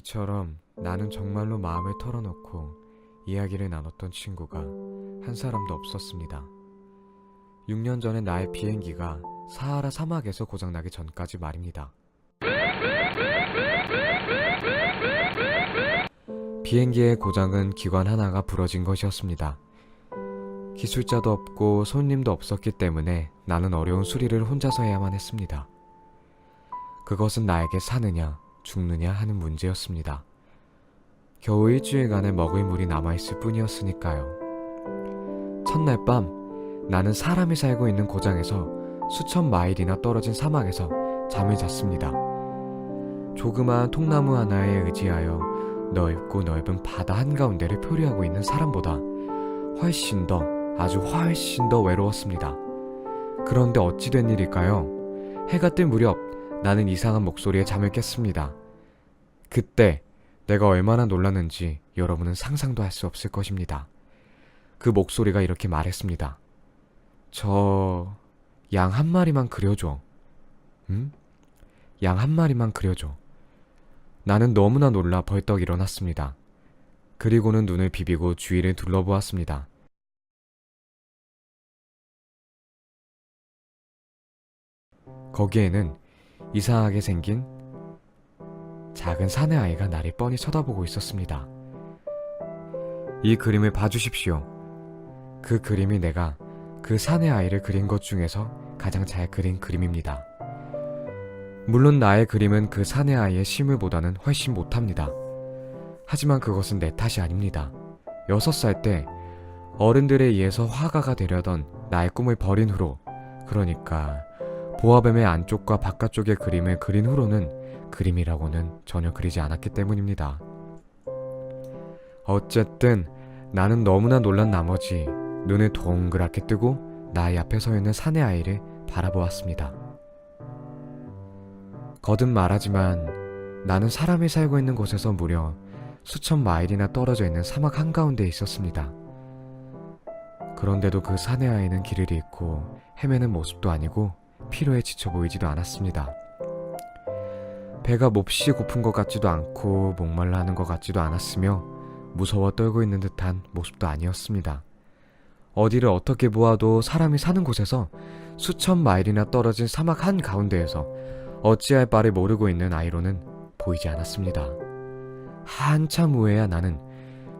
이처럼 나는 정말로 마음을 털어놓고 이야기를 나눴던 친구가 한 사람도 없었습니다. 6년 전에 나의 비행기가 사하라 사막에서 고장나기 전까지 말입니다. 비행기의 고장은 기관 하나가 부러진 것이었습니다. 기술자도 없고 손님도 없었기 때문에 나는 어려운 수리를 혼자서 해야만 했습니다. 그것은 나에게 사느냐 죽느냐 하는 문제였습니다. 겨우 일주일간의 먹을 물이 남아있을 뿐이었으니까요. 첫날 밤 나는 사람이 살고 있는 고장에서 수천 마일이나 떨어진 사막에서 잠을 잤습니다. 조그마한 통나무 하나에 의지하여 넓고 넓은 바다 한가운데를 표류하고 있는 사람보다 아주 훨씬 더 외로웠습니다. 그런데 어찌 된 일일까요? 해가 뜰 무렵 나는 이상한 목소리에 잠을 깼습니다. 그때 내가 얼마나 놀랐는지 여러분은 상상도 할 수 없을 것입니다. 그 목소리가 이렇게 말했습니다. 저... 양 한 마리만 그려줘. 응? 양 한 마리만 그려줘. 나는 너무나 놀라 벌떡 일어났습니다. 그리고는 눈을 비비고 주위를 둘러보았습니다. 거기에는 이상하게 생긴 작은 사내 아이가 나를 뻔히 쳐다보고 있었습니다. 이 그림을 봐주십시오. 그 그림이 내가 그 사내 아이를 그린 것 중에서 가장 잘 그린 그림입니다. 물론 나의 그림은 그 사내 아이의 실물보다는 훨씬 못합니다. 하지만 그것은 내 탓이 아닙니다. 6살 때 어른들에 의해서 화가가 되려던 나의 꿈을 버린 후로, 그러니까 보아뱀의 안쪽과 바깥쪽의 그림을 그린 후로는 그림이라고는 전혀 그리지 않았기 때문입니다. 어쨌든 나는 너무나 놀란 나머지 눈을 동그랗게 뜨고 나의 앞에 서 있는 사내 아이를 바라보았습니다. 거듭 말하지만 나는 사람이 살고 있는 곳에서 무려 수천 마일이나 떨어져 있는 사막 한가운데에 있었습니다. 그런데도 그 사내 아이는 길을 잃고 헤매는 모습도 아니고 피로에 지쳐 보이지도 않았습니다. 배가 몹시 고픈 것 같지도 않고 목말라 하는 것 같지도 않았으며 무서워 떨고 있는 듯한 모습도 아니었습니다. 어디를 어떻게 보아도 사람이 사는 곳에서 수천 마일이나 떨어진 사막 한가운데에서 어찌할 바를 모르고 있는 아이로는 보이지 않았습니다. 한참 후에야 나는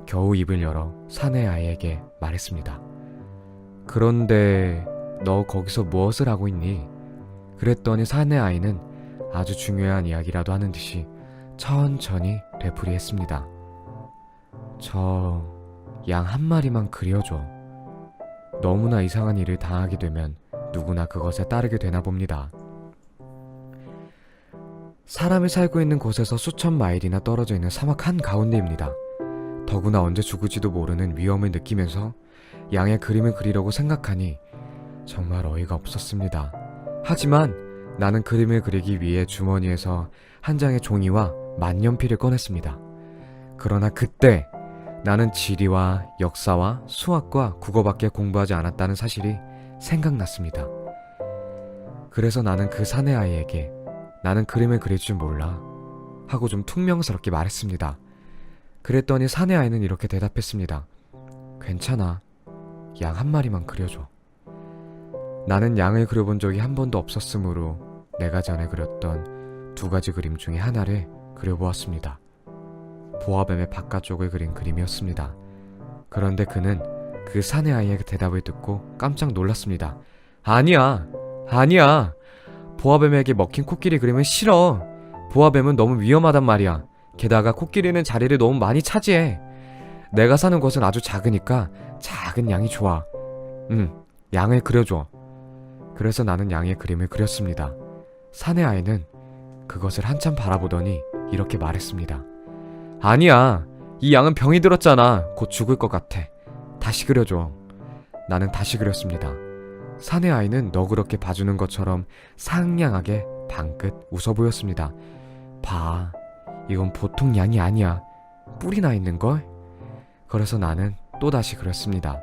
겨우 입을 열어 사내 아이에게 말했습니다. 그런데 너 거기서 무엇을 하고 있니? 그랬더니 사내 아이는 아주 중요한 이야기라도 하는 듯이 천천히 되풀이했습니다. 저 양 한 마리만 그려줘. 너무나 이상한 일을 당하게 되면 누구나 그것에 따르게 되나 봅니다. 사람이 살고 있는 곳에서 수천 마일이나 떨어져 있는 사막 한가운데입니다. 더구나 언제 죽을지도 모르는 위험을 느끼면서 양의 그림을 그리려고 생각하니 정말 어이가 없었습니다. 하지만 나는 그림을 그리기 위해 주머니에서 한 장의 종이와 만년필을 꺼냈습니다. 그러나 그때 나는 지리와 역사와 수학과 국어밖에 공부하지 않았다는 사실이 생각났습니다. 그래서 나는 그 사내 아이에게 나는 그림을 그릴 줄 몰라 하고 좀 퉁명스럽게 말했습니다. 그랬더니 사내 아이는 이렇게 대답했습니다. 괜찮아. 양 한 마리만 그려줘. 나는 양을 그려본 적이 한 번도 없었으므로 내가 전에 그렸던 2가지 그림 중에 하나를 그려보았습니다. 보아뱀의 바깥쪽을 그린 그림이었습니다. 그런데 그는 그 사내 아이의 대답을 듣고 깜짝 놀랐습니다. 아니야. 보아뱀에게 먹힌 코끼리 그림은 싫어. 보아뱀은 너무 위험하단 말이야. 게다가 코끼리는 자리를 너무 많이 차지해. 내가 사는 곳은 아주 작으니까 작은 양이 좋아. 양을 그려줘. 그래서 나는 양의 그림을 그렸습니다. 사내 아이는 그것을 한참 바라보더니 이렇게 말했습니다. 아니야. 이 양은 병이 들었잖아. 곧 죽을 것 같아. 다시 그려줘. 나는 다시 그렸습니다. 사내 아이는 너그럽게 봐주는 것처럼 상냥하게 방긋 웃어 보였습니다. 봐. 이건 보통 양이 아니야. 뿔이 나 있는걸? 그래서 나는 또다시 그렸습니다.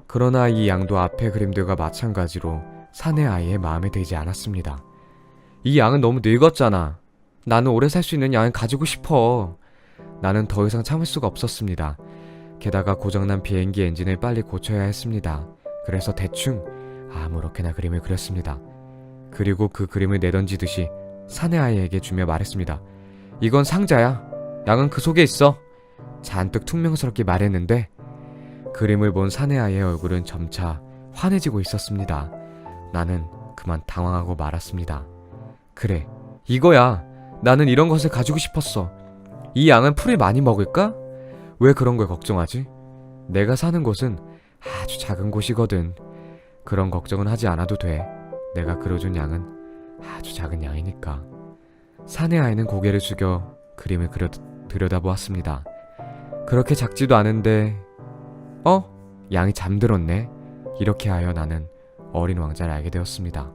그러나 이 양도 앞의 그림들과 마찬가지로 사내 아이의 마음에 들지 않았습니다. 이 양은 너무 늙었잖아. 나는 오래 살 수 있는 양을 가지고 싶어. 나는 더 이상 참을 수가 없었습니다. 게다가 고장난 비행기 엔진을 빨리 고쳐야 했습니다. 그래서 대충 아무렇게나 그림을 그렸습니다. 그리고 그 그림을 내던지듯이 사내 아이에게 주며 말했습니다. 이건 상자야. 양은 그 속에 있어. 잔뜩 퉁명스럽게 말했는데 그림을 본 사내 아이의 얼굴은 점차 환해지고 있었습니다. 나는 그만 당황하고 말았습니다. 그래, 이거야. 나는 이런 것을 가지고 싶었어. 이 양은 풀을 많이 먹을까? 왜 그런 걸 걱정하지? 내가 사는 곳은 아주 작은 곳이거든. 그런 걱정은 하지 않아도 돼. 내가 그려준 양은 아주 작은 양이니까. 사내 아이는 고개를 숙여 그림을 들여다보았습니다. 그렇게 작지도 않은데 양이 잠들었네. 이렇게 하여 나는 어린 왕자를 알게 되었습니다.